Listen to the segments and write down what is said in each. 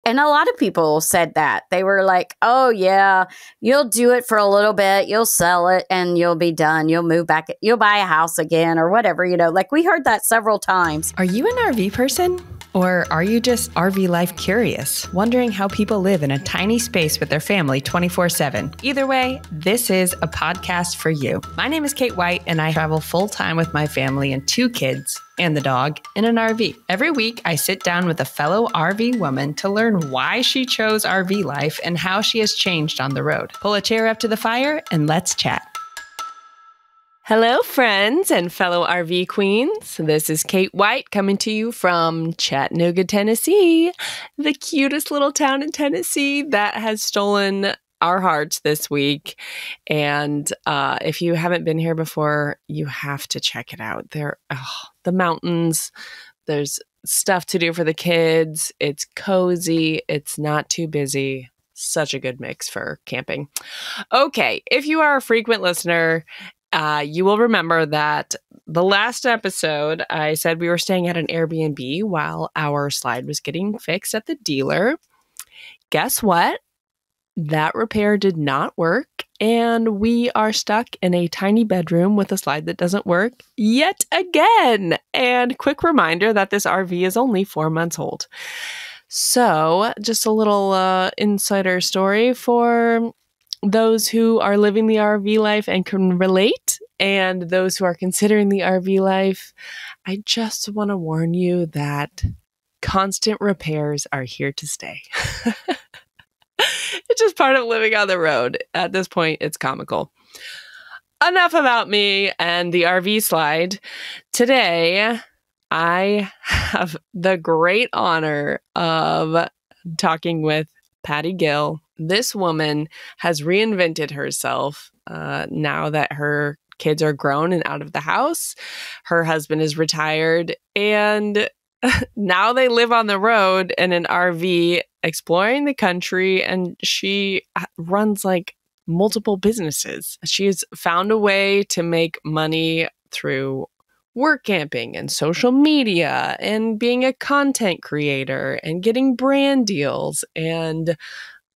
And a lot of people said that. They were like, oh, yeah, you'll do it for a little bit. You'll sell it and you'll be done. You'll move back. You'll buy a house again or whatever, like we heard that several times. Are you an RV person? Or are you just RV life curious, wondering how people live in a tiny space with their family 24/7? Either way, this is a podcast for you. My name is Kate White, and I travel full-time with my family and 2 kids and the dog in an RV. Every week, I sit down with a fellow RV woman to learn why she chose RV life and how she has changed on the road. Pull a chair up to the fire and let's chat. Hello, friends and fellow RV queens. This is Kate White coming to you from Chattanooga, Tennessee, the cutest little town in Tennessee that has stolen our hearts this week. And if you haven't been here before, you have to check it out. The mountains, there's stuff to do for the kids. It's cozy. It's not too busy. Such a good mix for camping. Okay, if you are a frequent listener, you will remember that the last episode, I said we were staying at an Airbnb while our slide was getting fixed at the dealer. Guess what? That repair did not work, and we are stuck in a tiny bedroom with a slide that doesn't work yet again. And quick reminder that this RV is only 4 months old. So just a little insider story for those who are living the RV life and can relate, and those who are considering the RV life. I just want to warn you that constant repairs are here to stay. It's just part of living on the road. At this point, it's comical. Enough about me and the RV slide. Today, I have the great honor of talking with Patty Gill. This woman has reinvented herself now that her kids are grown and out of the house. Her husband is retired, and now they live on the road in an RV exploring the country, and she runs like multiple businesses. She's found a way to make money through work camping and social media and being a content creator and getting brand deals. And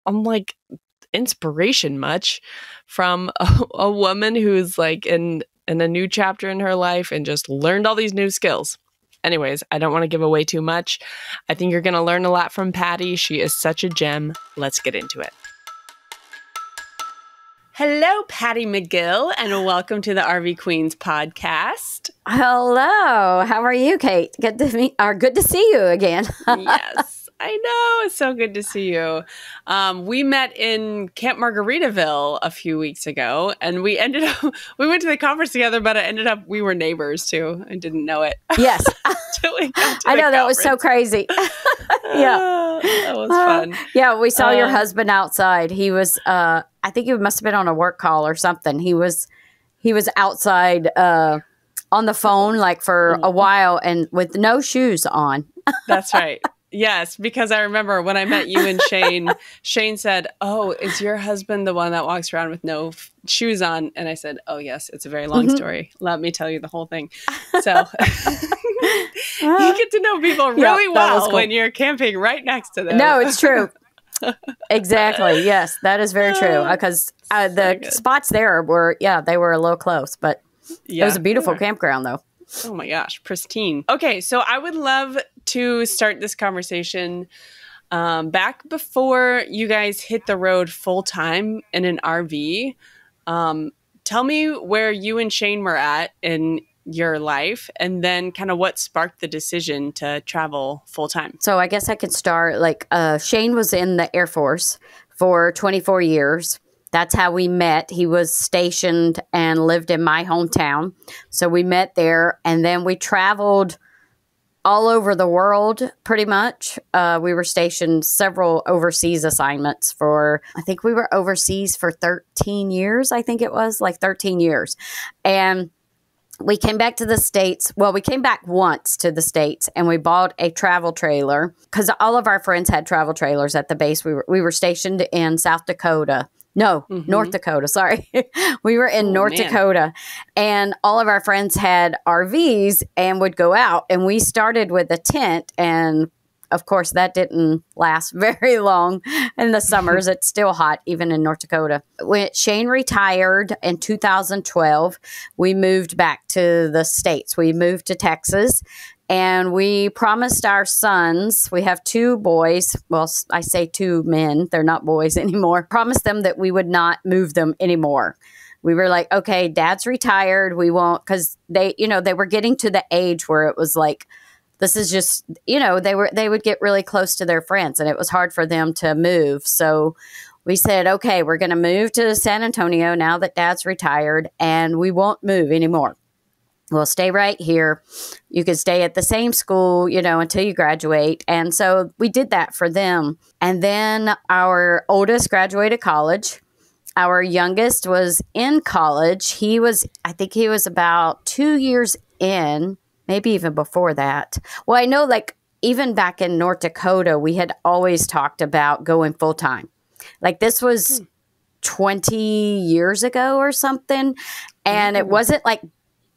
I'm like, inspiration much from a woman who's like in a new chapter in her life and just learned all these new skills. Anyways, I don't want to give away too much. I think you're going to learn a lot from Patty. She is such a gem. Let's get into it. Hello, Patty McGill, and welcome to the RV Queens podcast. Hello. How are you, Kate? Good to see you again. Yes. I know. It's so good to see you. We met in Camp Margaritaville a few weeks ago, and we went to the conference together, but it ended up we were neighbors too. I didn't know it. Yes. I know, that was so crazy. Yeah. That was fun. Yeah, we saw your husband outside. He was, I think he must have been on a work call or something. He was outside on the phone like for a while and with no shoes on. That's right. Yes, because I remember when I met you and Shane, Shane said, "Oh, is your husband the one that walks around with no shoes on?" And I said, "Oh, yes, it's a very long story. Let me tell you the whole thing." So you get to know people really well cool when you're camping right next to them. No, it's true. Exactly. Yes, that is very true. Because the spots there were, they were a little close, but it was a beautiful campground though. Oh my gosh, pristine. Okay, so I would love to start this conversation back before you guys hit the road full time in an RV. Tell me where you and Shane were at in your life, and then kind of what sparked the decision to travel full time. So I guess I could start Shane was in the Air Force for 24 years. That's how we met. He was stationed and lived in my hometown. So we met there, and then we traveled all over the world pretty much. We were stationed several overseas assignments I think we were overseas for 13 years. I think it was like 13 years. And we came back to the States. Well, we came back once to the States, and we bought a travel trailer because all of our friends had travel trailers at the base. We were stationed in South Dakota. No, North Dakota. Sorry. We were in North Dakota, and all of our friends had RVs and would go out. And we started with a tent and of course, that didn't last very long in the summers. It's still hot, even in North Dakota. When Shane retired in 2012, we moved back to the States. We moved to Texas. And we promised our sons, we have 2 boys. Well, I say 2 men. They're not boys anymore. Promised them that we would not move them anymore. We were like, okay, Dad's retired. We won't, because they were getting to the age where it was like, this is just, they would get really close to their friends, and it was hard for them to move. So we said, okay, we're going to move to San Antonio now that Dad's retired, and we won't move anymore. We'll stay right here. You could stay at the same school, until you graduate. And so we did that for them. And then our oldest graduated college. Our youngest was in college. I think he was about 2 years in, maybe even before that. Well, I know even back in North Dakota, we had always talked about going full time. Like this was 20 years ago or something. And it wasn't like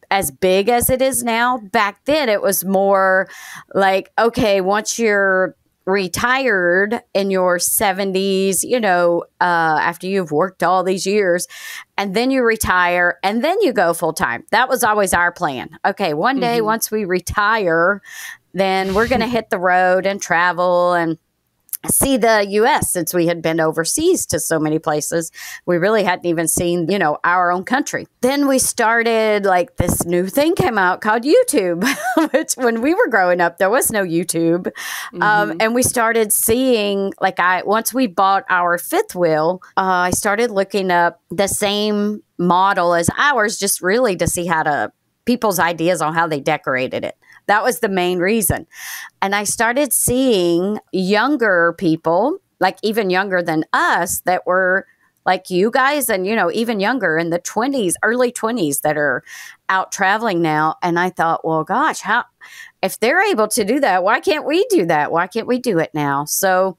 as big as it is now. Back then, it was more like, okay, once you're retired in your 70s, after you've worked all these years, and then you retire, and then you go full time. That was always our plan. Okay, one day, once we retire, then we're going to hit the road and travel and see the U.S. Since we had been overseas to so many places. We really hadn't even seen, our own country. Then we started, this new thing came out called YouTube, which when we were growing up, there was no YouTube. And we started seeing, once we bought our fifth wheel, I started looking up the same model as ours, just really to see people's ideas on how they decorated it. That was the main reason. And I started seeing younger people, even younger than us, that were like you guys and, even younger in the 20s, early 20s that are out traveling now. And I thought, well, gosh, if they're able to do that, why can't we do that? Why can't we do it now? So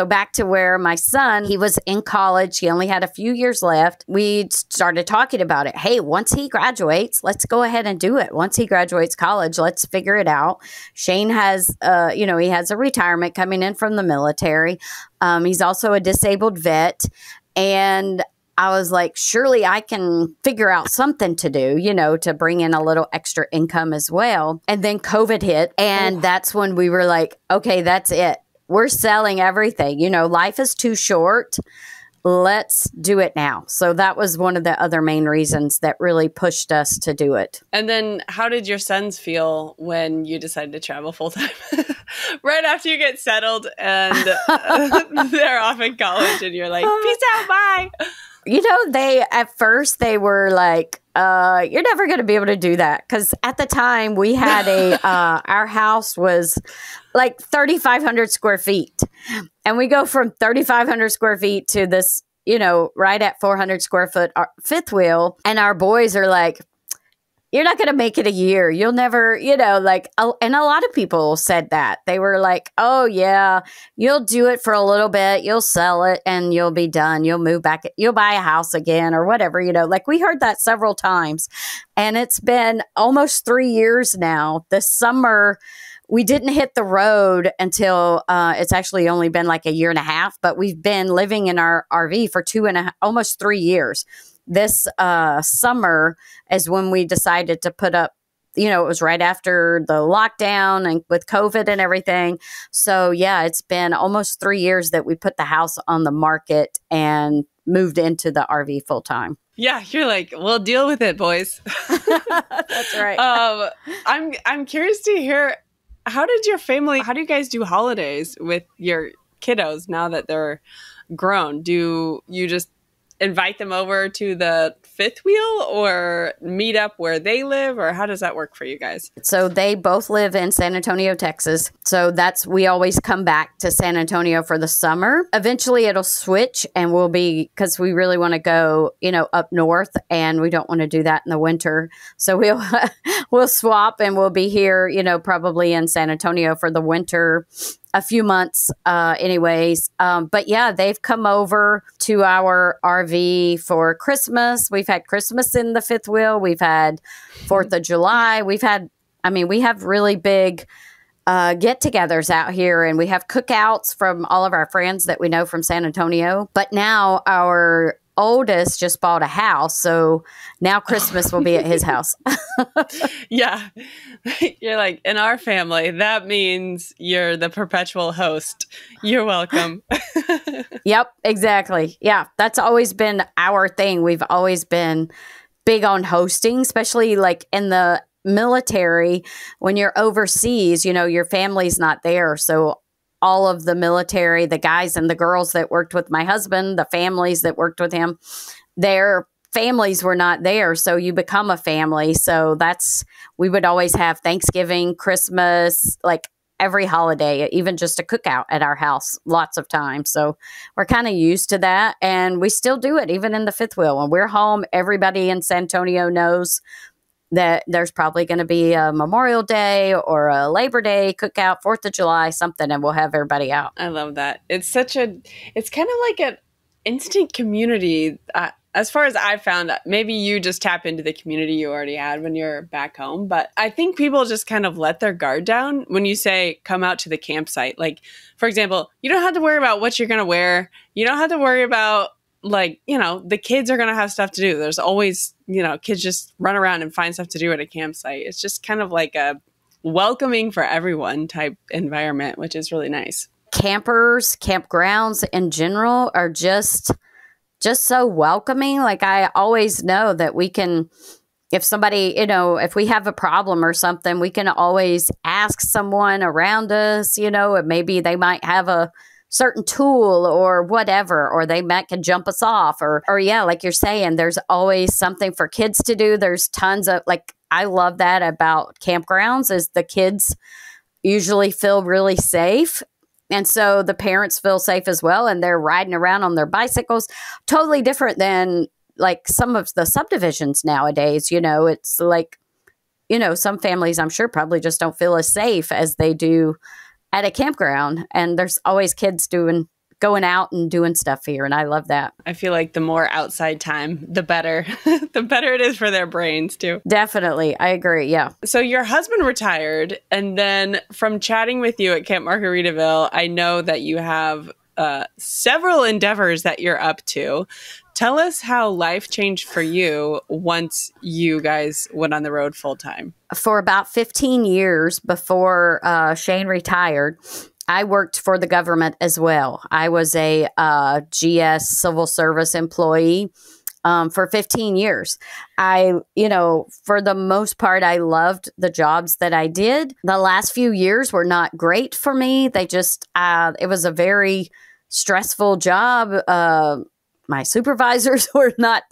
back to where my son, he was in college. He only had a few years left. We started talking about it. Hey, once he graduates, let's go ahead and do it. Once he graduates college, let's figure it out. Shane has, he has a retirement coming in from the military. He's also a disabled vet. And I was like, surely I can figure out something to do, to bring in a little extra income as well. And then COVID hit. And that's when we were like, okay, that's it. We're selling everything. Life is too short. Let's do it now. So that was one of the other main reasons that really pushed us to do it. And then how did your sons feel when you decided to travel full time? Right after you get settled and they're off in college and you're like, peace out, bye. At first they were like, you're never going to be able to do that. Because at the time we had our house was 3,500 square feet. And we go from 3,500 square feet to this, right at 400 square foot fifth wheel. And our boys are like, you're not going to make it a year. You'll never, and a lot of people said that. They were like, oh, yeah, you'll do it for a little bit. You'll sell it and you'll be done. You'll move back. You'll buy a house again or whatever, we heard that several times. And it's been almost 3 years now. This summer, we didn't hit the road until it's actually only been a year and a half, but we've been living in our RV for almost 3 years. This summer is when we decided to put up, it was right after the lockdown and with COVID and everything. So yeah, it's been almost 3 years that we put the house on the market and moved into the RV full time. Yeah, you're like, we'll deal with it, boys. That's right. I'm curious to hear, how do you guys do holidays with your kiddos now that they're grown? Do you just invite them over to the fifth wheel or meet up where they live, or how does that work for you guys? So they both live in San Antonio, Texas. So we always come back to San Antonio for the summer. Eventually it'll switch and because we really want to go, up north, and we don't want to do that in the winter. So we'll swap and we'll be here, probably in San Antonio for the winter, a few months anyways. But yeah, they've come over to our RV for Christmas. We've had Christmas in the fifth wheel. We've had 4th of July. We have really big get-togethers out here, and we have cookouts from all of our friends that we know from San Antonio. But now our oldest just bought a house, so now Christmas will be at his house. Yeah. You're like, in our family, that means you're the perpetual host. You're welcome. Yep, exactly. Yeah, that's always been our thing. We've always been big on hosting, especially like in the military. When you're overseas, you know, your family's not there. So all of the military, the guys and the girls that worked with my husband, the families that worked with him, their families were not there. So you become a family. So we would always have Thanksgiving, Christmas, like every holiday, even just a cookout at our house lots of times. So we're kind of used to that. And we still do it even in the fifth wheel. When we're home, everybody in San Antonio knows that there's probably going to be a Memorial Day or a Labor Day cookout, 4th of July, something, and we'll have everybody out. I love that. It's kind of like an instant community. As far as I've found, maybe you just tap into the community you already had when you're back home. But I think people just kind of let their guard down when you say, come out to the campsite. Like, for example, you don't have to worry about what you're going to wear. You don't have to worry about, like, you know, the kids are going to have stuff to do. There's always, you know, kids just run around and find stuff to do at a campsite. It's just kind of like a welcoming for everyone type environment, which is really nice. Campers, campgrounds in general are just so welcoming. Like, I always know that we can, if somebody, you know, if we have a problem or something, we can always ask someone around us, you know, and maybe they might have a certain tool or whatever, or they might can jump us off, or yeah, like you're saying, there's always something for kids to do. There's tons of, like, I love that about campgrounds is the kids usually feel really safe. And so the parents feel safe as well. And they're riding around on their bicycles, totally different than like some of the subdivisions nowadays. You know, it's like, you know, some families I'm sure probably just don't feel as safe as they do at a campground. And there's always kids going out and doing stuff here. And I love that. I feel like the more outside time, the better. The better it is for their brains too. Definitely. I agree. Yeah. So your husband retired. And then from chatting with you at Camp Margaritaville, I know that you have several endeavors that you're up to. Tell us how life changed for you once you guys went on the road full time. For about 15 years before Shane retired, I worked for the government as well. I was a GS civil service employee for 15 years. You know, for the most part, I loved the jobs that I did. The last few years were not great for me. They just, it was a very stressful job. My supervisors were not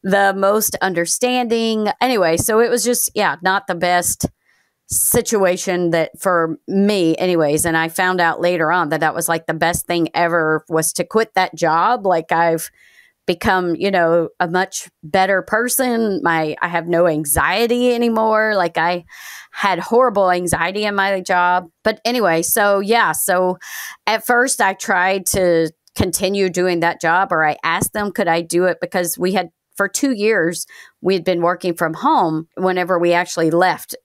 the most understanding. Anyway, so it was just, yeah, not the best situation that for me anyways. And I found out later on that was like the best thing ever was to quit that job. Like, I've become, you know, a much better person. I have no anxiety anymore. Like, I had horrible anxiety in my job. But anyway, so yeah, so at first I tried to continue doing that job, or I asked them, could I do it? Because we had, for 2 years, we'd been working from home whenever we actually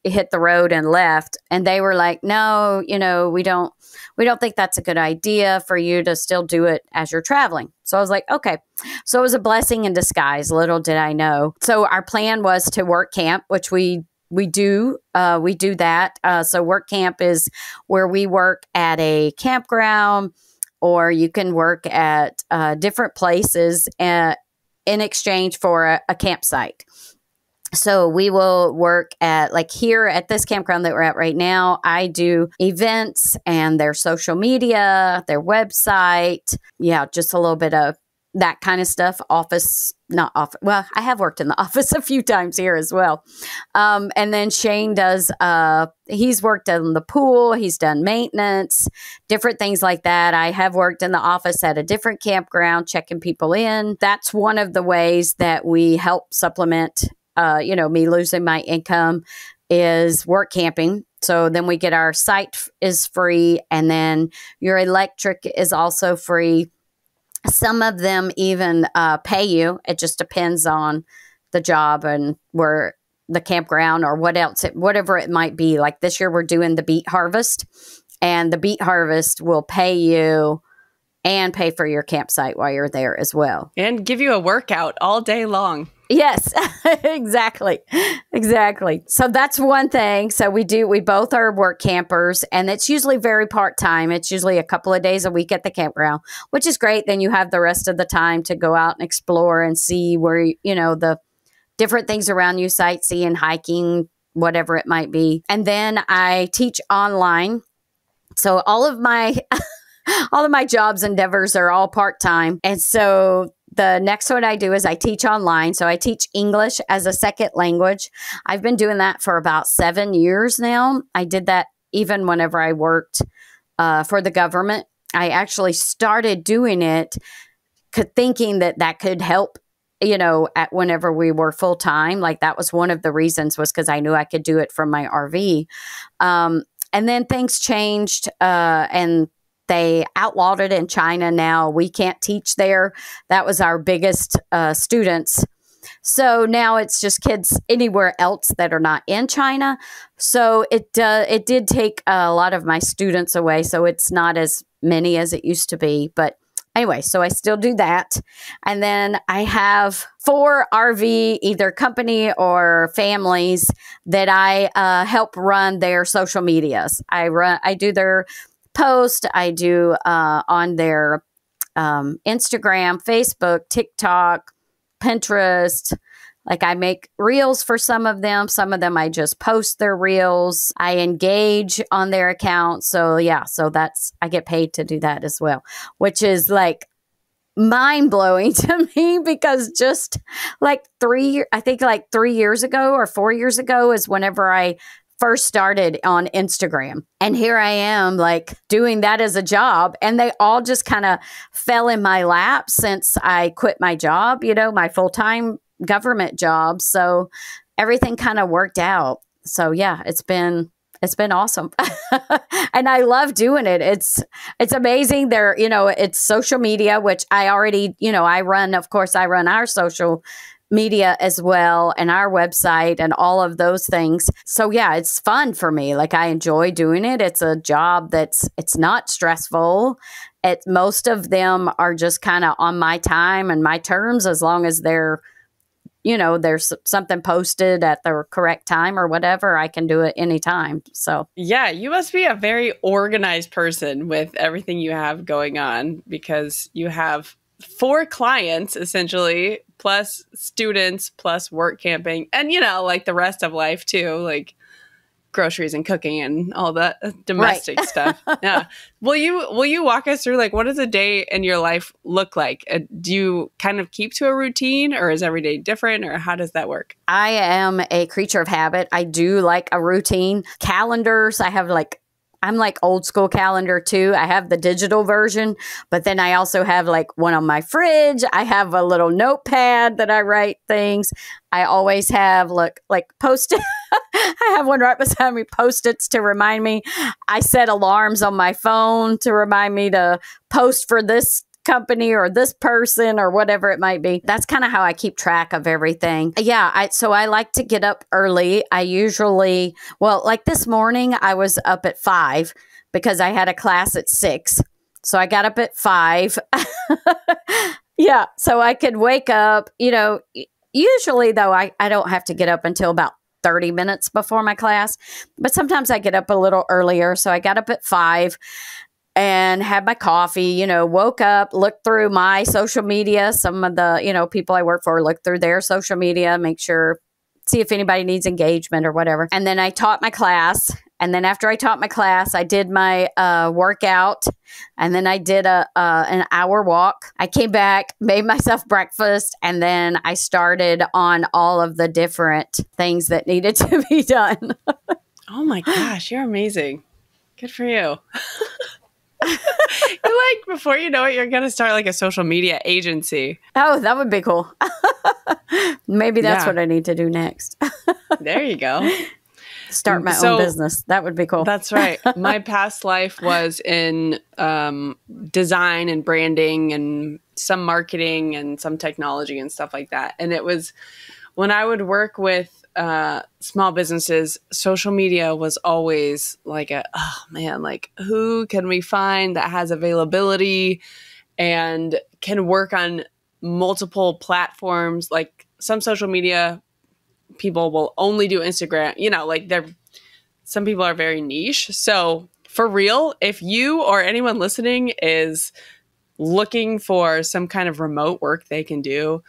hit the road and left. And they were like, no, you know, we don't think that's a good idea for you to still do it as you're traveling. So I was like, okay. So it was a blessing in disguise. Little did I know. So our plan was to work camp, which we do that. So work camp is where we work at a campground, or you can work at different places in exchange for a campsite. So we will work at, like here at this campground that we're at right now, I do events and their social media, their website. Yeah, just a little bit of that kind of stuff. Not office. Well, I have worked in the office a few times here as well. And then Shane does, he's worked in the pool. He's done maintenance, different things like that. I have worked in the office at a different campground, checking people in. That's one of the ways that we help supplement, you know, me losing my income is work camping. So then we get our site is free, and then your electric is also free. Some of them even pay you. It just depends on the job and where the campground or whatever it might be. Like this year we're doing the beet harvest, and the beet harvest will pay you and pay for your campsite while you're there as well. And give you a workout all day long. Yes, exactly. Exactly. So that's one thing. So we both are work campers, and it's usually very part-time. It's usually a couple of days a week at the campground, which is great. Then you have the rest of the time to go out and explore and see where, the different things around you, sightseeing, hiking, whatever it might be. And then I teach online. So all of my jobs endeavors are all part-time. And so the next one I do is I teach online. So I teach English as a second language. I've been doing that for about 7 years now. I did that even whenever I worked for the government. I actually started doing it thinking that could help, at whenever we were full time. Like that was one of the reasons, was because I knew I could do it from my RV. And then things changed, and they outlawed it in China now. We can't teach there. That was our biggest students. So now it's just kids anywhere else that are not in China. So it did take a lot of my students away. So it's not as many as it used to be. But anyway, so I still do that. And then I have 4 RV, either company or families, that I help run their social medias. I do their post. I do on their Instagram, Facebook, TikTok, Pinterest. Like I make reels for some of them. Some of them I just post their reels. I engage on their account. So yeah, so I get paid to do that as well, which is like mind blowing to me, because just like 3 years ago or 4 years ago is whenever I first started on Instagram. And here I am like doing that as a job. And they all just kind of fell in my lap since I quit my job, my full-time government job. So everything kind of worked out. So yeah, it's been awesome. And I love doing it. It's amazing. It's social media, which I already, I run our social media as well, and our website and all of those things. So yeah, it's fun for me. Like I enjoy doing it. It's a job it's not stressful. Most of them are just kind of on my time and my terms, as long as there's something posted at the correct time or whatever, I can do it anytime. So yeah, you must be a very organized person with everything you have going on, because you have 4 clients essentially, plus students, plus work camping, and like the rest of life too, like groceries and cooking and all that domestic stuff. Yeah. Will you walk us through, like, what does a day in your life look like? Do you kind of keep to a routine, or is every day different, or how does that work? I am a creature of habit. I do like a routine. Calendars, I'm like old school calendar too. I have the digital version, but then I also have like one on my fridge. I have a little notepad that I write things. I always have like post-it. I have one right beside me, post-its to remind me. I set alarms on my phone to remind me to post for this company or this person or whatever it might be. That's kind of how I keep track of everything. Yeah, so I like to get up early. I usually, like this morning, I was up at 5 because I had a class at 6. So I got up at 5. Yeah, so I could wake up, usually though, I don't have to get up until about 30 minutes before my class, but sometimes I get up a little earlier. So I got up at 5 and had my coffee, woke up, looked through my social media. Some of the, people I work for, look through their social media, see if anybody needs engagement or whatever. And then I taught my class. And then after I taught my class, I did my workout. And then I did an hour walk. I came back, made myself breakfast, and then I started on all of the different things that needed to be done. Oh my gosh, you're amazing. Good for you. You're like, before you know it, you're going to start like a social media agency. Oh, that would be cool. Maybe that's what I need to do next. There you go. Start my own business. That would be cool. That's right. My past life was in design and branding and some marketing and some technology and stuff like that. And it was when I would work with small businesses, social media was always like oh man, like who can we find that has availability and can work on multiple platforms? Like some social media people will only do Instagram, like some people are very niche. So for real, if you or anyone listening is looking for some kind of remote work they can do,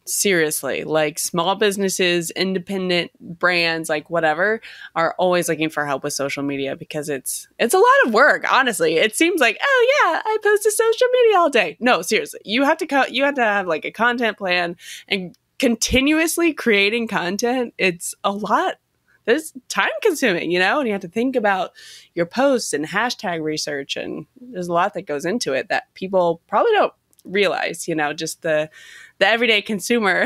seriously, like small businesses, independent brands, like whatever, are always looking for help with social media because it's a lot of work. Honestly, it seems like, oh yeah, I post to social media all day. No, seriously, you have to have like a content plan and continuously creating content. It's a lot. It's time consuming, and you have to think about your posts and hashtag research, and there's a lot that goes into it that people probably don't realize, just the everyday consumer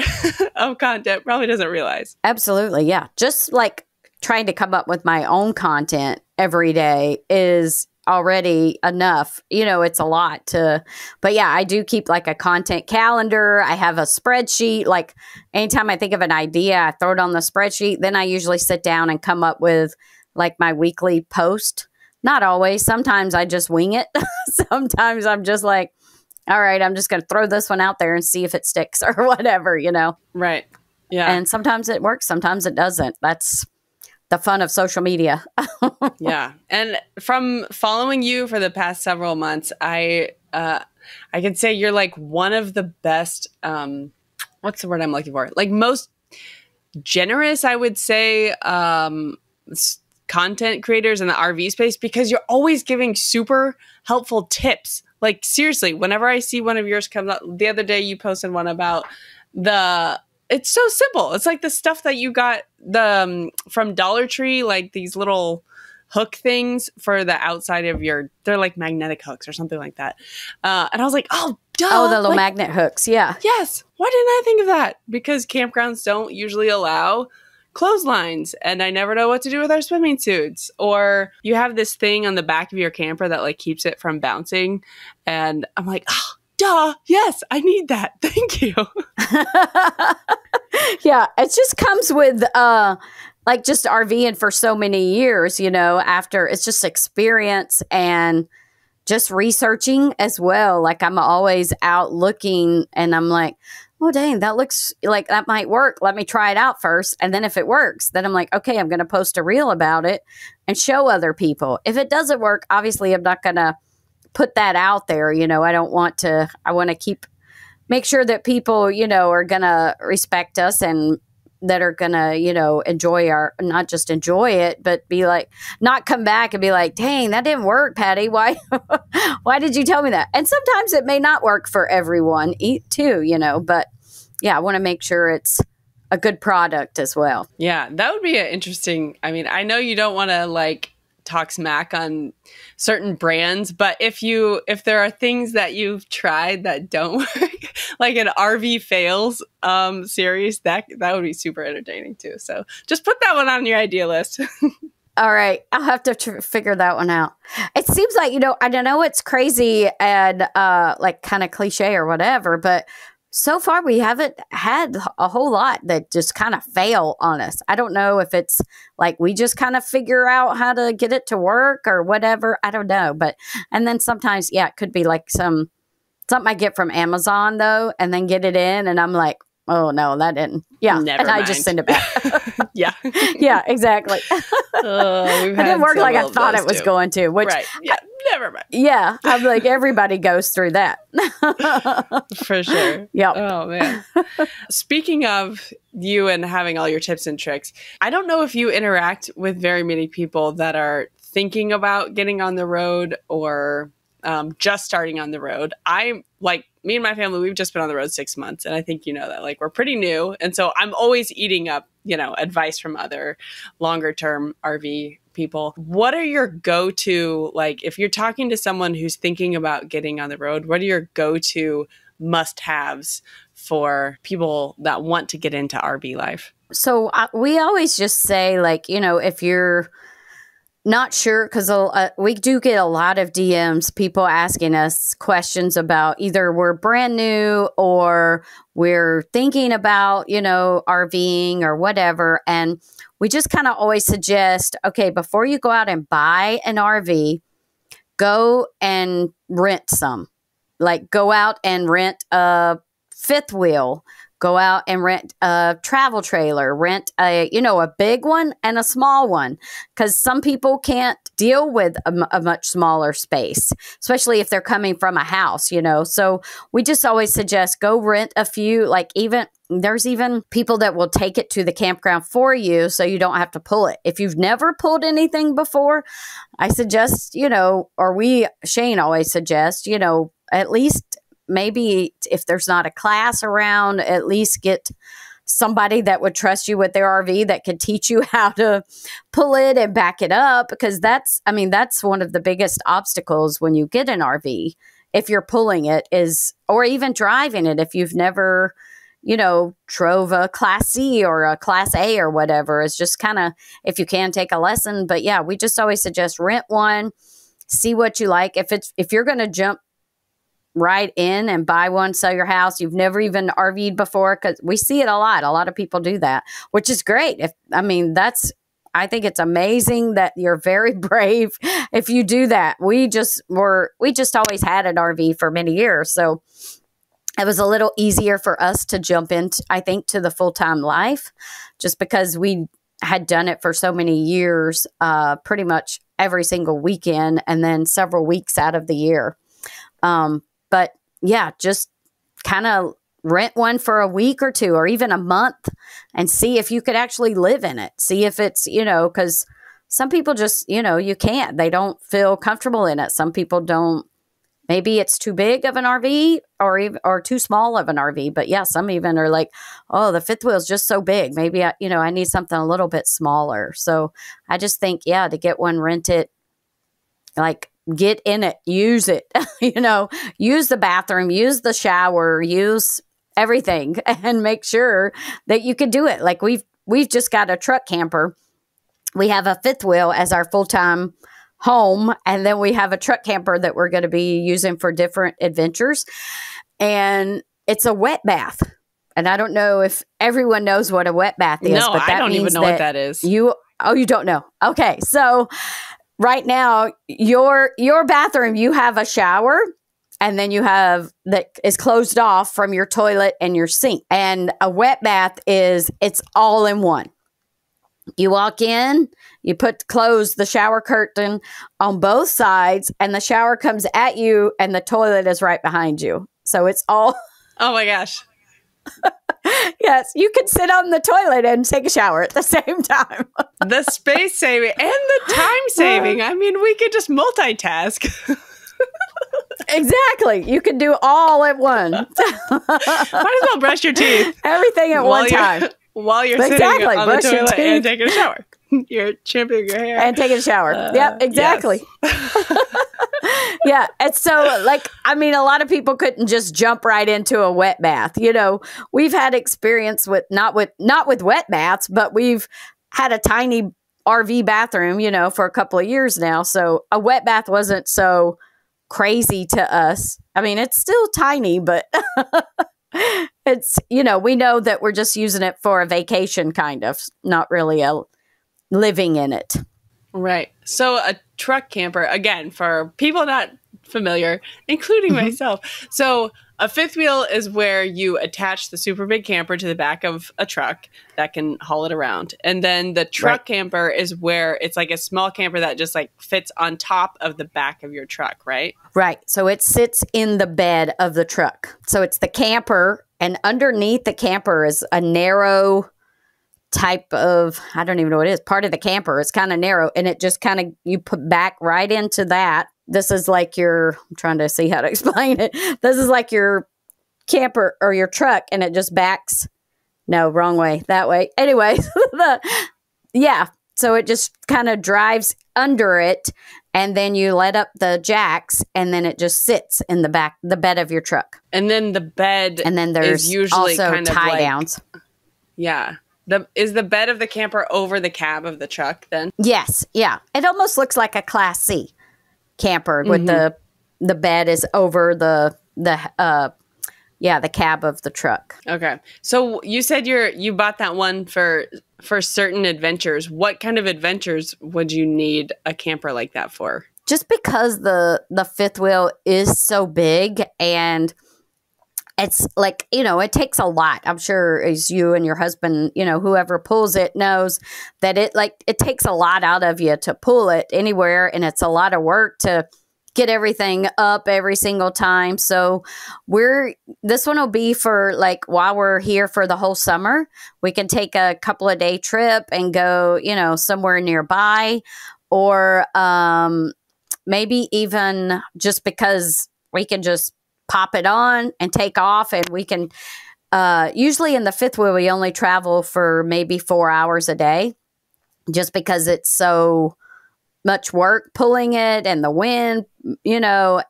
of content probably doesn't realize. Absolutely. Yeah. Just like trying to come up with my own content every day is already enough. It's a lot but yeah, I do keep like a content calendar. I have a spreadsheet. Like anytime I think of an idea, I throw it on the spreadsheet. Then I usually sit down and come up with like my weekly post. Not always. Sometimes I just wing it. Sometimes I'm just like, all right, I'm just going to throw this one out there and see if it sticks or whatever, Right. Yeah. And sometimes it works. Sometimes it doesn't. That's the fun of social media. Yeah. And from following you for the past several months, I can say you're like one of the best, what's the word I'm looking for? Like most generous, I would say, content creators in the RV space, because you're always giving super helpful tips. Like seriously, whenever I see one of yours come up, the other day you posted one about it's so simple. It's like the stuff that you got from Dollar Tree, like these little hook things for the outside of they're like magnetic hooks or something like that. And I was like, oh, duh. Oh, the little magnet hooks. Yeah. Yes. Why didn't I think of that? Because campgrounds don't usually allow clotheslines, and I never know what to do with our swimming suits. Or you have this thing on the back of your camper that like keeps it from bouncing, and I'm like, oh, duh, yes, I need that. Thank you. Yeah, it just comes with like just RVing for so many years, after it's just experience and just researching as well. Like I'm always out looking and I'm like, oh, dang, that looks like that might work. Let me try it out first. And then if it works, then I'm like, okay, I'm going to post a reel about it and show other people. If it doesn't work, obviously I'm not going to put that out there. I don't want to, I want to make sure that people, are going to respect us and that are going to, enjoy not just enjoy it, but be like, not come back and be like, dang, that didn't work, Patty. Why, why did you tell me that? And sometimes it may not work for everyone too, but yeah, I want to make sure it's a good product as well. Yeah, that would be an interesting, I mean, I know you don't want to like talk smack on certain brands, but if there are things that you've tried that don't work, like an RV fails series, that would be super entertaining too. So just put that one on your idea list. All right. I'll have to figure that one out. It seems like, I don't know, it's crazy and like kind of cliche or whatever, but so far we haven't had a whole lot that just kind of fail on us. I don't know if it's like we just kind of figure out how to get it to work or whatever. I don't know. And then sometimes, yeah, it could be like something I get from Amazon though, and then get it in and I'm like, oh no, that didn't. Yeah. Never and mind. I just send it back. Yeah. Yeah, exactly. It didn't work like I thought it was going to, which right. Yeah. Never mind. Yeah. I'm like, everybody goes through that. For sure. Yeah. Oh, man. Speaking of you and having all your tips and tricks, I don't know if you interact with very many people that are thinking about getting on the road or just starting on the road. I'm like, me and my family, we've just been on the road 6 months. And I think you know that, like, we're pretty new. And so I'm always eating up, advice from other longer term RV people. What are your go-to, like, if you're talking to someone who's thinking about getting on the road, what are your go-to must-haves for people that want to get into RV life? So we always just say, like, if you're not sure because we do get a lot of DMs, people asking us questions about either we're brand new or we're thinking about, RVing or whatever. And we just kind of always suggest, okay, before you go out and buy an RV, go and rent some. Like go out and rent a fifth wheel. Go out and rent a travel trailer, rent a big one and a small one, because some people can't deal with a much smaller space, especially if they're coming from a house, So we just always suggest go rent a few, there's even people that will take it to the campground for you so you don't have to pull it. If you've never pulled anything before, I suggest, Shane always suggests, at least maybe if there's not a class around, at least get somebody that would trust you with their RV that could teach you how to pull it and back it up. Because that's one of the biggest obstacles when you get an RV, if you're pulling it or even driving it. If you've never, drove a Class C or a Class A or whatever, it's just kind of, if you can take a lesson. But yeah, we just always suggest rent one, see what you like. If you're going to jump right in and buy one, sell your house, you've never even RV'd before, because we see it a lot of people do that, which is great. I think it's amazing that you're very brave if you do that. We just always had an RV for many years, so it was a little easier for us to jump into, I think, to the full-time life, just because we had done it for so many years, pretty much every single weekend and then several weeks out of the year. But yeah, just kind of rent one for a week or two or even a month and see if you could actually live in it. See if it's, because some people just, you can't. They don't feel comfortable in it. Some people don't. Maybe it's too big of an RV or too small of an RV. But yeah, some even are like, oh, the fifth wheel is just so big. Maybe, I need something a little bit smaller. So I just think, yeah, to get one, rent it, get in it, use it, use the bathroom, use the shower, use everything, and make sure that you can do it. Like we've just got a truck camper. We have a fifth wheel as our full-time home, and then we have a truck camper that we're going to be using for different adventures. And it's a wet bath. And I don't know if everyone knows what a wet bath is, but that I don't even know what that is. You don't know. Okay. So right now, your bathroom, you have a shower, and then you have that is closed off from your toilet and your sink. And a wet bath it's all in one. You walk in, you close the shower curtain on both sides, and the shower comes at you, and the toilet is right behind you. So it's all. Oh my gosh. Yes, you can sit on the toilet and take a shower at the same time. The space saving and the time saving. I mean, we could just multitask. Exactly. You can do all at once. Might as well brush your teeth. Everything at one time. While you're sitting on the toilet and taking a shower. You're champing your hair. And taking a shower. Yep, exactly. Yes. Yeah. And so, a lot of people couldn't just jump right into a wet bath. We've had experience with, not with wet baths, but we've had a tiny RV bathroom, for a couple of years now. So a wet bath wasn't so crazy to us. I mean, it's still tiny, but it's, we know that we're just using it for a vacation, kind of, not really living in it. Right. So a truck camper, again, for people not familiar, including myself. So a fifth wheel is where you attach the super big camper to the back of a truck that can haul it around. And then the truck camper is where it's like a small camper that just fits on top of the back of your truck, right? Right. So it sits in the bed of the truck. So it's the camper, and underneath the camper is a narrow type of, I don't even know what it is, part of the camper. It's kind of narrow, and it just kind of, you put back right into that. This is like I'm trying to see how to explain it. This is like your camper or your truck, and it just backs. No, wrong way. That way. Anyway, yeah. So it just kind of drives under it, and then you let up the jacks, and then it just sits in the bed of your truck. And then the bed, and then there's is usually also kind of tie downs. Yeah. Is the bed of the camper over the cab of the truck then? Yes. Yeah. It almost looks like a Class C camper with the bed is over the cab of the truck. Okay. So you said you bought that one for certain adventures. What kind of adventures would you need a camper like that for? Just because the fifth wheel is so big, and it's like, it takes a lot. I'm sure as you and your husband, whoever pulls it knows that it takes a lot out of you to pull it anywhere. And it's a lot of work to get everything up every single time. So this one will be for like while we're here for the whole summer. We can take a couple of day trip and go, somewhere nearby, or maybe even just because we can just pop it on and take off, and we can usually in the fifth wheel we only travel for maybe 4 hours a day, just because it's so much work pulling it, and the wind,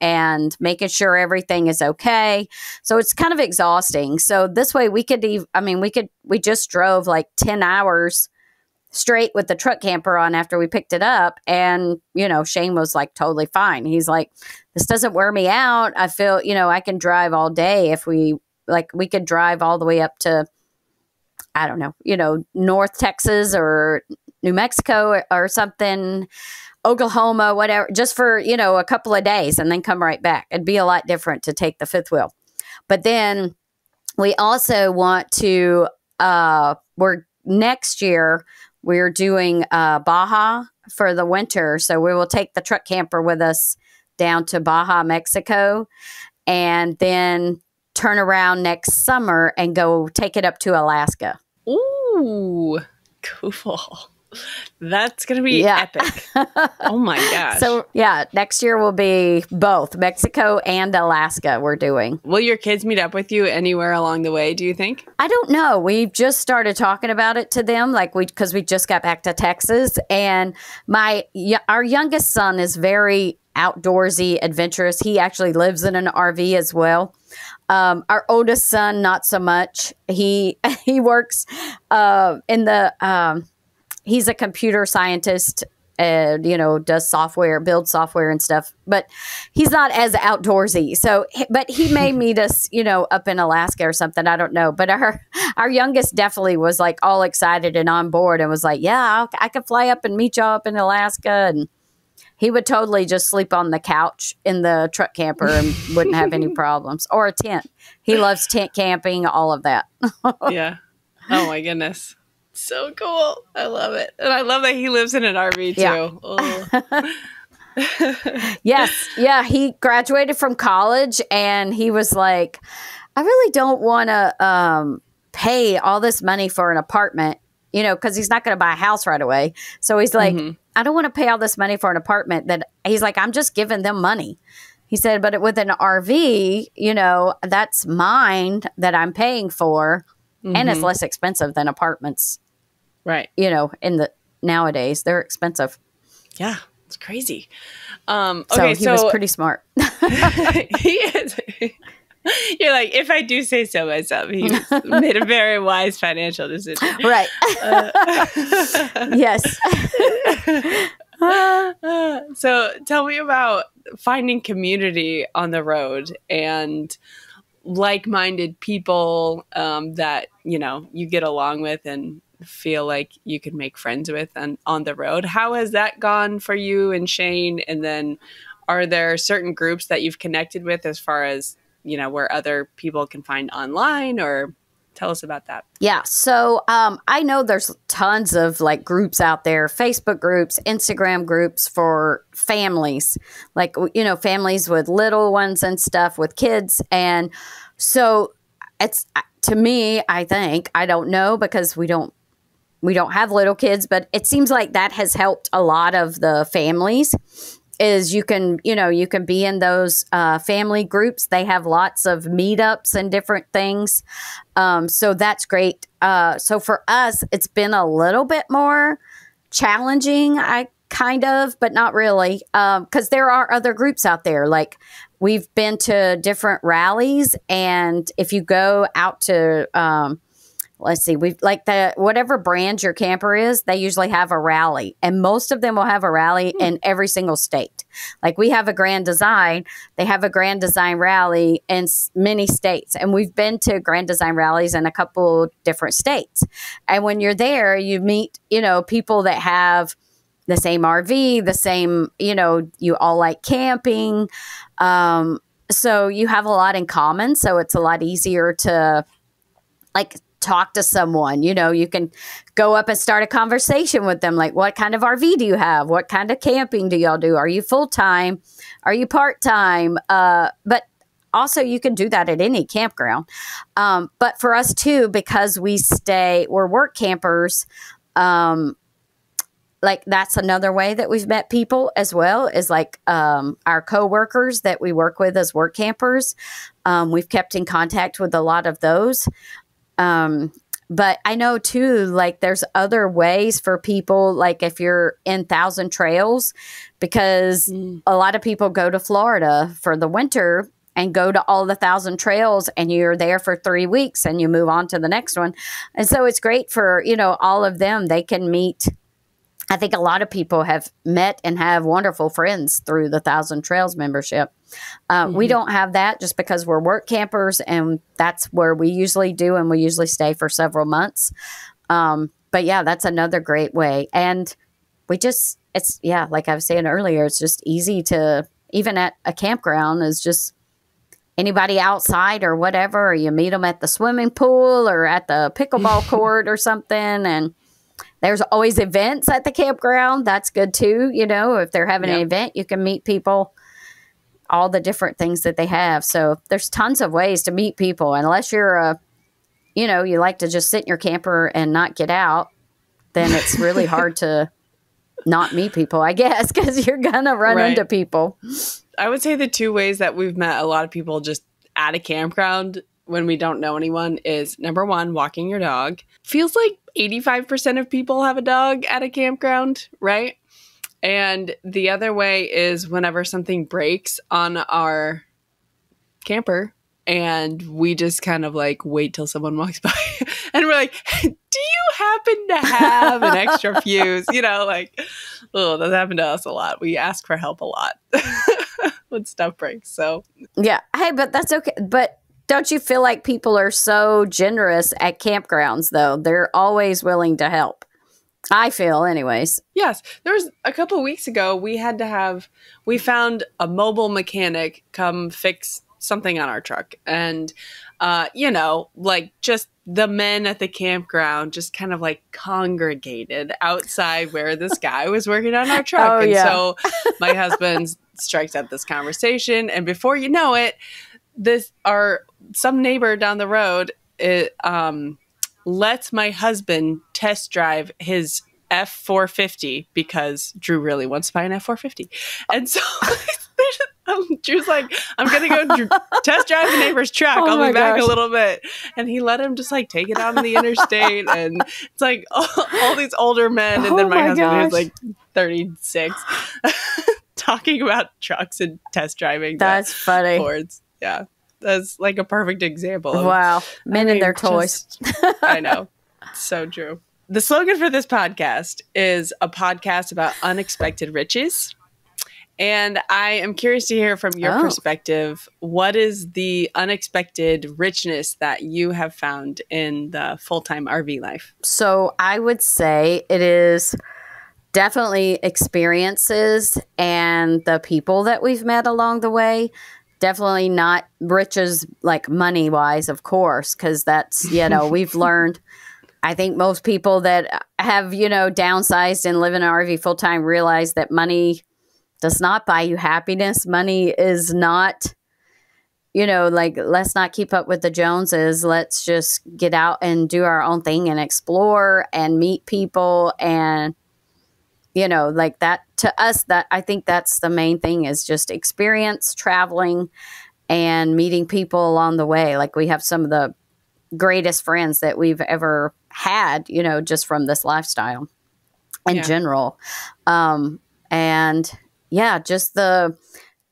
and making sure everything is okay. So it's kind of exhausting. So this way we just drove like 10 hours straight with the truck camper on after we picked it up. And, Shane was like totally fine. He's like, this doesn't wear me out. I feel, I can drive all day if we could drive all the way up to, I don't know, North Texas or New Mexico or something, Oklahoma, whatever, just for, a couple of days and then come right back. It'd be a lot different to take the fifth wheel. But then we also want to, next year, we're doing Baja for the winter. So we will take the truck camper with us down to Baja, Mexico, and then turn around next summer and go take it up to Alaska. Ooh, cool. That's going to be epic. Oh my gosh. So next year will be both Mexico and Alaska we're doing. Will your kids meet up with you anywhere along the way, do you think? I don't know. We've just started talking about it to them, because we just got back to Texas, and our youngest son is very outdoorsy, adventurous. He actually lives in an RV as well. Our oldest son, not so much. He works in the he's a computer scientist, does software, builds software and stuff, but he's not as outdoorsy. So, but he may meet us, up in Alaska or something. I don't know. But our youngest definitely was like all excited and on board and was like, yeah, I could fly up and meet y'all up in Alaska. And he would totally just sleep on the couch in the truck camper and wouldn't have any problems, or a tent. He loves tent camping, all of that. Yeah. Oh my goodness. So cool. I love it. And I love that he lives in an RV too. Yeah. Yes. Yeah. He graduated from college and he was like, I really don't want to pay all this money for an apartment, because he's not going to buy a house right away. So he's like, I don't want to pay all this money for an apartment. That he's like, I'm just giving them money. He said, but with an RV, that's mine that I'm paying for. And it's less expensive than apartments. Right. Nowadays, they're expensive. Yeah, it's crazy. So he was pretty smart. He is. You're like, if I do say so myself, he made a very wise financial decision. Right. Yes. So tell me about finding community on the road and like-minded people that, you get along with and feel like you could make friends with on the road. How has that gone for you and Shane? And then are there certain groups that you've connected with as far as, where other people can find online, or tell us about that? Yeah. So I know there's tons of groups out there, Facebook groups, Instagram groups for families, families with little ones and stuff with kids. And so it's, to me, I think, I don't know because we don't have little kids, but it seems like that has helped a lot of the families. Is you can be in those family groups. They have lots of meetups and different things. So that's great. So for us, it's been a little bit more challenging, but not really. Because there are other groups out there. We've been to different rallies, and if you go out to let's see, we've like whatever brand your camper is, they usually have a rally, and most of them will have a rally in every single state. Like we have a Grand Design, they have a Grand Design rally in many states, and we've been to Grand Design rallies in a couple different states. And when you're there, you meet, people that have the same RV, the same, you all like camping. So you have a lot in common. So it's a lot easier to like talk to someone. You can go up and start a conversation with them. Like, what kind of RV do you have? What kind of camping do y'all do? Are you full-time? Are you part-time? But also you can do that at any campground. But for us too, because we're work campers, like that's another way that we've met people as well, is like our coworkers that we work with as work campers. We've kept in contact with a lot of those. But I know too, like there's other ways for people, like if you're in Thousand Trails, because a lot of people go to Florida for the winter and go to all the Thousand Trails, and you're there for 3 weeks and you move on to the next one. And so it's great for, all of them. They can meet. I think a lot of people have met and have wonderful friends through the Thousand Trails membership. We don't have that just because we're work campers, and that's where we usually do, and we usually stay for several months. But yeah, that's another great way. And like I was saying earlier, it's just easy to, even at a campground, is just anybody outside or whatever, or you meet them at the swimming pool or at the pickleball court or something. And there's always events at the campground. That's good too. If they're having an event, you can meet people, all the different things that they have. So there's tons of ways to meet people. Unless you're you like to just sit in your camper and not get out, then it's really hard to not meet people, I guess, because you're going to run into people. I would say the two ways that we've met a lot of people just at a campground when we don't know anyone is, number one, walking your dog. Feels like 85% of people have a dog at a campground, right? And the other way is whenever something breaks on our camper and we just kind of like wait till someone walks by and we're like, do you happen to have an extra fuse? That happened to us a lot. We ask for help a lot when stuff breaks. So yeah. Hey, but that's okay. But don't you feel like people are so generous at campgrounds, though? They're always willing to help. I feel, anyways. Yes. There was a couple of weeks ago, we found a mobile mechanic come fix something on our truck. And, like just the men at the campground just kind of like congregated outside where this guy was working on our truck. So my husband strikes up this conversation. And before you know it, some neighbor down the road lets my husband test drive his F450 because Drew really wants to buy an F450. And so Drew's like, I'm going to go test drive the neighbor's truck. I'll be back a little bit. And he let him just like take it out on the interstate. And it's like all these older men. And then my husband who's like 36 talking about trucks and test driving. That's funny. Fords. Yeah. That's like a perfect example of, wow. Men and their toys. I know. So true. The slogan for this podcast is a podcast about unexpected riches. And I am curious to hear from your perspective, what is the unexpected richness that you have found in the full-time RV life? So I would say it is definitely experiences and the people that we've met along the way. Definitely not riches like money wise, of course, because that's, we've learned. I think most people that have, downsized and live in an RV full time realize that money does not buy you happiness. Money is not, like, let's not keep up with the Joneses. Let's just get out and do our own thing and explore and meet people. And, like that to us, that I think that's the main thing, is just experience, traveling and meeting people along the way. Like we have some of the greatest friends that we've ever had, just from this lifestyle in general. And yeah, just the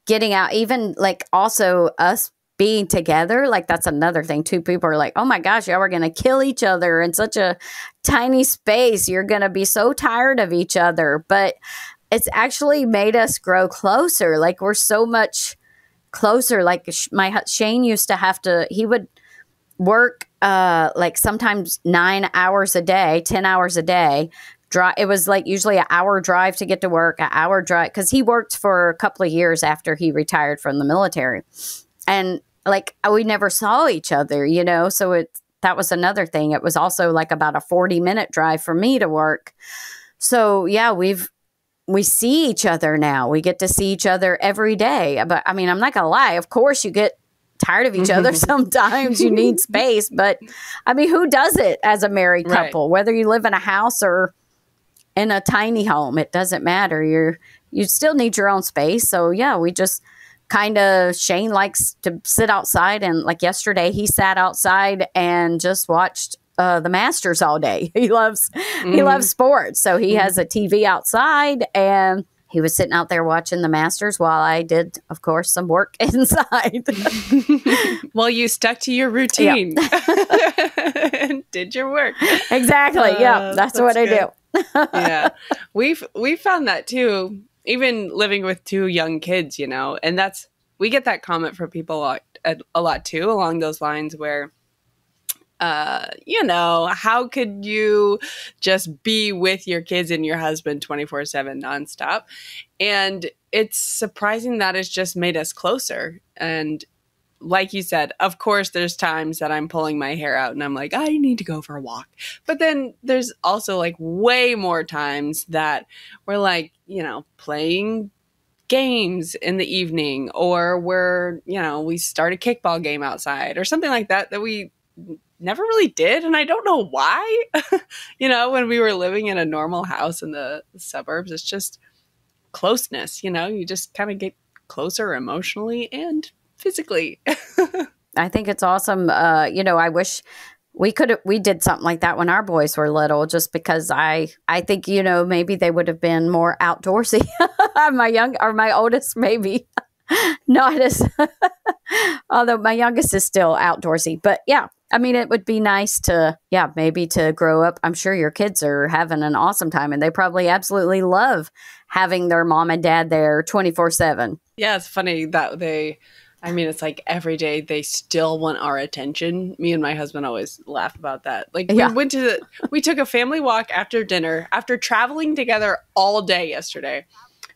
getting out, even like also us being together, like that's another thing too. People are like, oh my gosh, y'all are going to kill each other in such a tiny space. You're going to be so tired of each other. But it's actually made us grow closer. Like we're so much closer. Like Shane used to have to, he would work like sometimes 9 hours a day, 10 hours a day. It was like usually an hour drive to get to work, an hour drive, because he worked for a couple of years after he retired from the military. And like we never saw each other, you know, so that was another thing. It was also like about a 40-minute drive for me to work. So yeah, we see each other now. We get to see each other every day. But I mean, I'm not gonna lie. Of course, you get tired of each other sometimes. You need space. But I mean, who does it as a married couple? Right. Whether you live in a house or in a tiny home, it doesn't matter. You still need your own space. So yeah, we just kind of, Shane likes to sit outside, and like yesterday he sat outside and just watched the Masters all day. He loves sports, so he has a TV outside, and he was sitting out there watching the Masters while I did, of course, some work inside. Well, you stuck to your routine and did your work. Exactly. Yeah, that's what I do. Yeah, we've found that too. Even living with 2 young kids, you know, and we get that comment from people a lot too, along those lines where, you know, how could you just be with your kids and your husband 24/7 nonstop? And it's surprising that it's just made us closer. And like you said, of course, there's times that I'm pulling my hair out and I'm like, I need to go for a walk. But then there's also like way more times that we're like, you know, playing games in the evening, or we start a kickball game outside or something like that we never really did. And I don't know why. You know, when we were living in a normal house in the suburbs, it's just closeness, you know, you just kind of get closer emotionally and physically. I think it's awesome. You know, I wish we did something like that when our boys were little, just because I think, you know, maybe they would have been more outdoorsy. My oldest, maybe not as, although my youngest is still outdoorsy, but yeah. I mean, it would be nice maybe to grow up. I'm sure your kids are having an awesome time, and they probably absolutely love having their mom and dad there 24/7. Yeah, it's funny that it's like every day they still want our attention. Me and my husband always laugh about that. Like we took a family walk after dinner, after traveling together all day yesterday.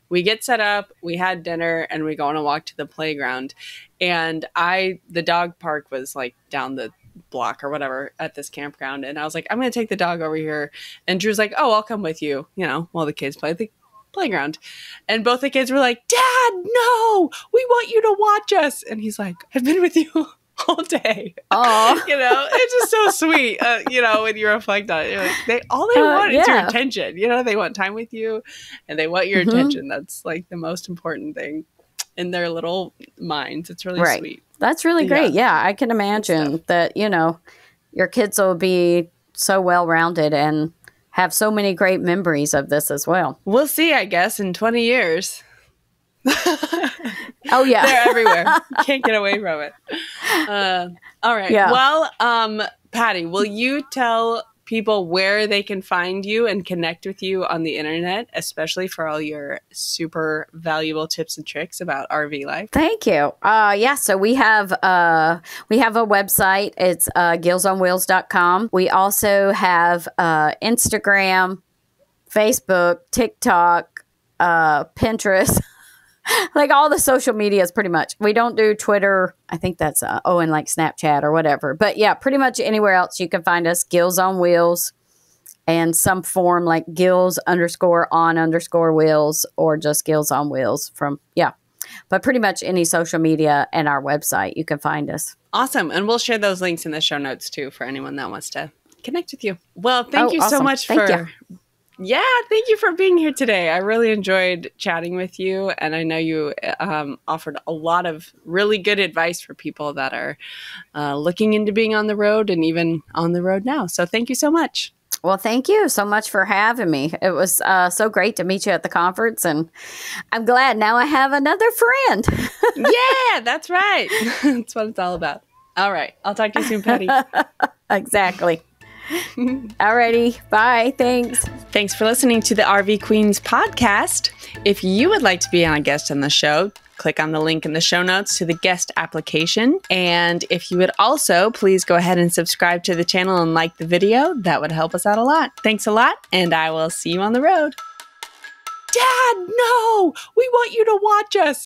We get set up, we had dinner, and we go on a walk to the playground. And the dog park was like down the block or whatever at this campground. And I was like, I'm going to take the dog over here. And Drew's like, oh, I'll come with you, you know, while the kids play at the playground. And both the kids were like, Dad, no, we want you to watch us. And he's like, I've been with you all day. Oh, you know, it's just so sweet. You know, when you reflect on it, you're like, they want is your attention. You know, they want time with you and they want your attention. That's like the most important thing in their little minds. It's really sweet. That's really great. Yeah, I can imagine that, you know, your kids will be so well-rounded and have so many great memories of this as well. We'll see, I guess, in 20 years. Oh, yeah. They're everywhere. Can't get away from it. All right. Yeah. Well, Patty, will you tell people where they can find you and connect with you on the internet, especially for all your super valuable tips and tricks about RV life? Thank you. So we have a website. It's gillsonwheels.com. We also have Instagram, Facebook, TikTok, Pinterest. Like all the social medias, pretty much. We don't do Twitter. I think that's and like Snapchat or whatever. But yeah, pretty much anywhere else you can find us. Gills on Wheels, and some form like Gills_on_wheels, or just Gills on Wheels But pretty much any social media and our website, you can find us. Awesome, and we'll share those links in the show notes too for anyone that wants to connect with you. Well, thank you so much for. Yeah, thank you for being here today. I really enjoyed chatting with you, and I know you offered a lot of really good advice for people that are looking into being on the road and even on the road now. So thank you so much. Well, thank you so much for having me. It was so great to meet you at the conference, and I'm glad now I have another friend. Yeah, that's right. That's what it's all about. All right. I'll talk to you soon, Patty. Exactly. Alrighty. Bye. Thanks. Thanks for listening to the RV Queens podcast. If you would like to be on a guest on the show, click on the link in the show notes to the guest application. And if you would also please go ahead and subscribe to the channel and like the video, that would help us out a lot. Thanks a lot, and I will see you on the road. Dad, no! We want you to watch us!